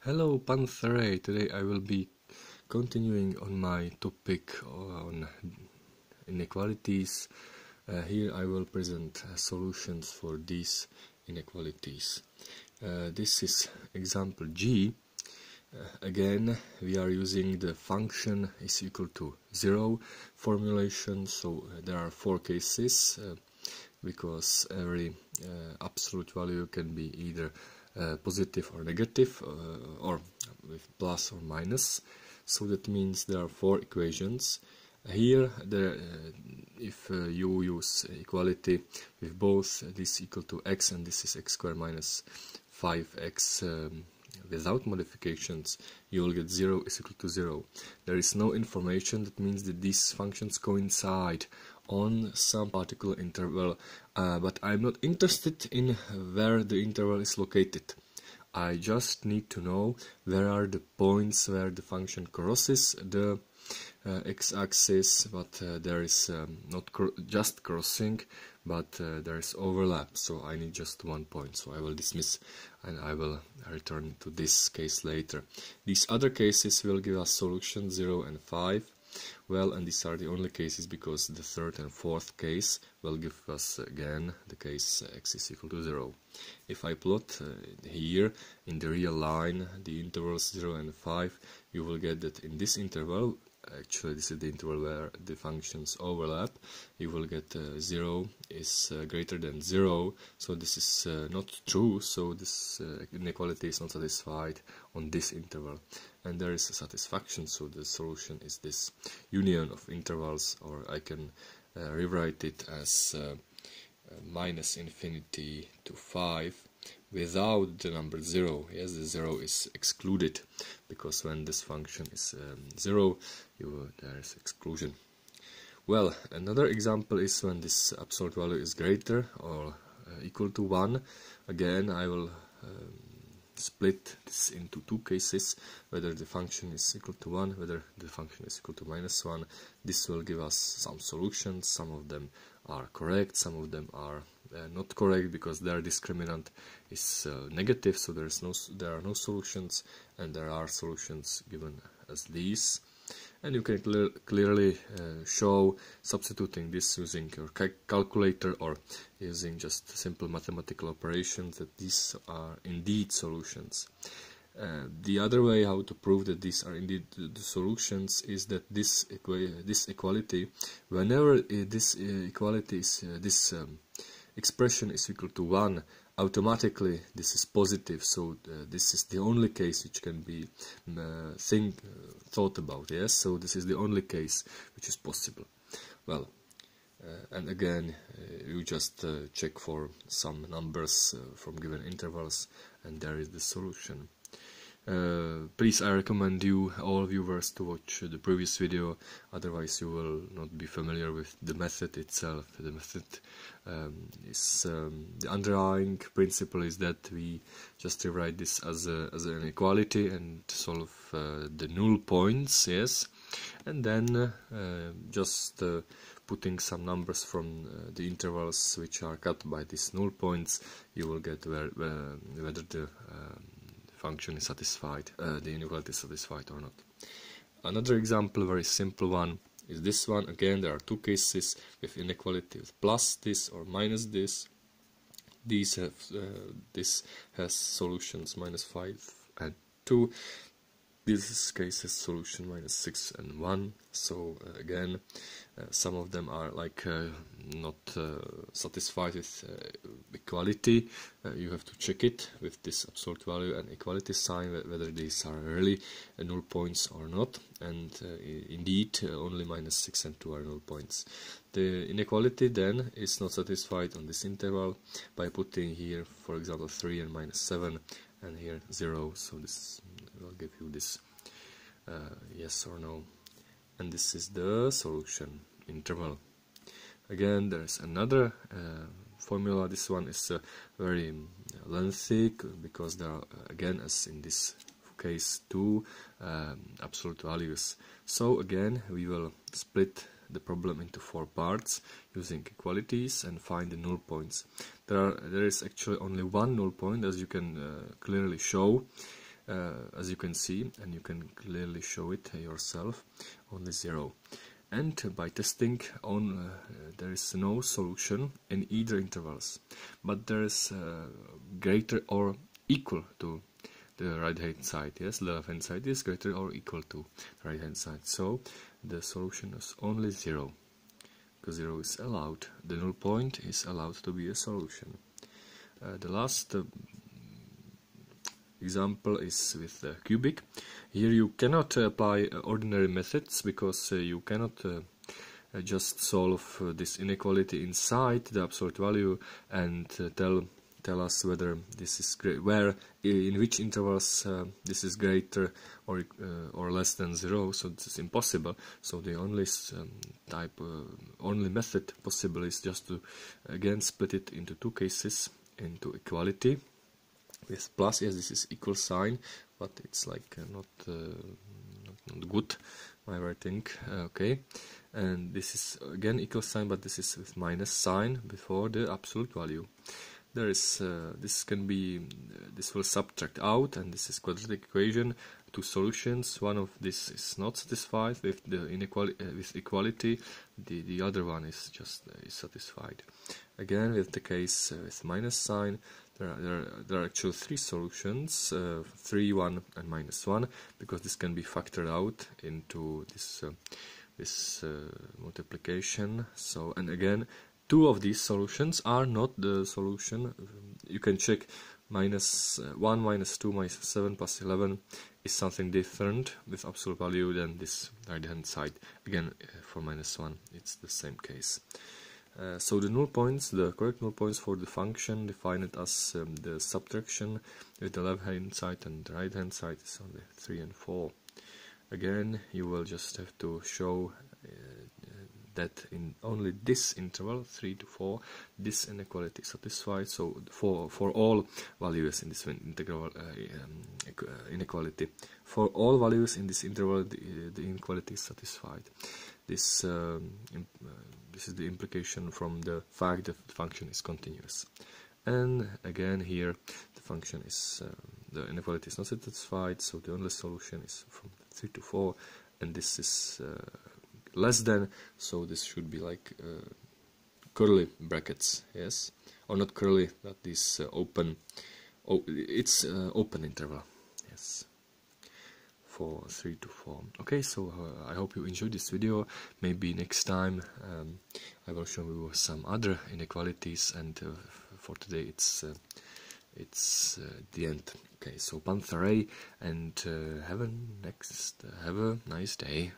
Hello Panther. Today I will be continuing on my topic on inequalities. Here I will present solutions for these inequalities. This is example G. Again, we are using the function is equal to 0 formulation, so there are 4 cases because every absolute value can be either positive or negative, or with plus or minus. So that means there are 4 equations. Here, if you use equality with both this equal to x and this is x squared minus 5x without modifications, you will get 0 is equal to 0. There is no information, that means that these functions coincide on some particular interval, but I'm not interested in where the interval is located. I just need to know where are the points where the function crosses the x-axis, but there is not just crossing, but there is overlap, so I need just one point, so I will dismiss and I will return to this case later. These other cases will give us solution 0 and 5. Well, and these are the only cases because the third and fourth case will give us again the case x is equal to 0. If I plot here in the real line the intervals 0 and 5, you will get that in this interval, actually this is the interval where the functions overlap, you will get 0 is greater than 0, so this is not true, so this inequality is not satisfied on this interval. And there is a satisfaction, so the solution is this union of intervals, or I can rewrite it as minus infinity to 5 without the number 0. Yes, the 0 is excluded, because when this function is 0, there is exclusion. Well, another example is when this absolute value is greater or equal to 1. Again, I will split this into 2 cases, whether the function is equal to 1, whether the function is equal to minus 1. This will give us some solutions. Some of them are correct, some of them are not correct because their discriminant is negative, so there are no solutions, and there are solutions given as these. And you can clearly show, substituting this using your calculator or using just simple mathematical operations, that these are indeed solutions. The other way how to prove that these are indeed the solutions is that this equality, whenever this equality is expression is equal to 1, automatically this is positive, so this is the only case which can be thought about. Yes, so this is the only case which is possible. Well, and again you just check for some numbers from given intervals, and there is the solution. Please, I recommend you, all viewers, to watch the previous video, otherwise you will not be familiar with the method itself. The method is the underlying principle is that we just rewrite this as an inequality and solve the null points, yes, and then just putting some numbers from the intervals which are cut by these null points, you will get whether the function is satisfied, the inequality is satisfied or not. Another example, very simple one, is this one. Again, there are 2 cases with inequality with plus this or minus this. These have this has solutions minus 5 and 2. This case has solution minus 6 and 1. So again, some of them are like not satisfied with equality. You have to check it with this absolute value and equality sign whether these are really null points or not. And indeed, only minus 6 and 2 are null points. The inequality then is not satisfied on this interval by putting here, for example, 3 and minus 7, and here 0. So this will give you this yes or no, and this is the solution interval. Again, there is another formula. This one is very lengthy because there are, again, as in this case, 2 absolute values. So again, we will split the problem into 4 parts using equalities and find the null points. There is actually only one null point, as you can clearly show. as you can see, and you can clearly show it yourself, only 0. And by testing on, there is no solution in either intervals, but there is greater or equal to the right hand side. Yes, the left hand side is greater or equal to the right hand side, so the solution is only 0, because 0 is allowed. The null point is allowed to be a solution. The last example is with the cubic. Here you cannot apply ordinary methods, because you cannot just solve this inequality inside the absolute value and tell us whether this is in which intervals this is greater or less than 0. So this is impossible. So the only only method possible is just to again split it into 2 cases, into equality with plus. Yes, this is equal sign, but it's like not good, my writing. Okay, and this is again equal sign, but this is with minus sign before the absolute value. There is this will subtract out, and this is quadratic equation. 2 solutions. One of this is not satisfied with the inequality with equality. The other one is just is satisfied. Again, with the case with minus sign, there are actually 3 solutions: 3, 1, and minus 1, because this can be factored out into this multiplication. So, and again, 2 of these solutions are not the solution. You can check minus 1, minus 2, minus 7 plus 11 is something different with absolute value than this right hand side. Again, for minus 1 it's the same case. So the null points, the correct null points for the function defined as the subtraction with the left hand side and the right hand side is only 3 and 4. Again, you will just have to show that in only this interval, 3 to 4, this inequality is satisfied. So for all values in this integral inequality, for all values in this interval, the inequality is satisfied. This is the implication from the fact that the function is continuous. And again, here the function is the inequality is not satisfied, so the only solution is from 3 to 4, and this is less than, so this should be like curly brackets, yes, or not curly, but this open, it's open interval, yes, for 3 to 4. Okay, so I hope you enjoyed this video. Maybe next time I will show you some other inequalities, and for today it's the end. Okay, so Panther A, and have a nice day.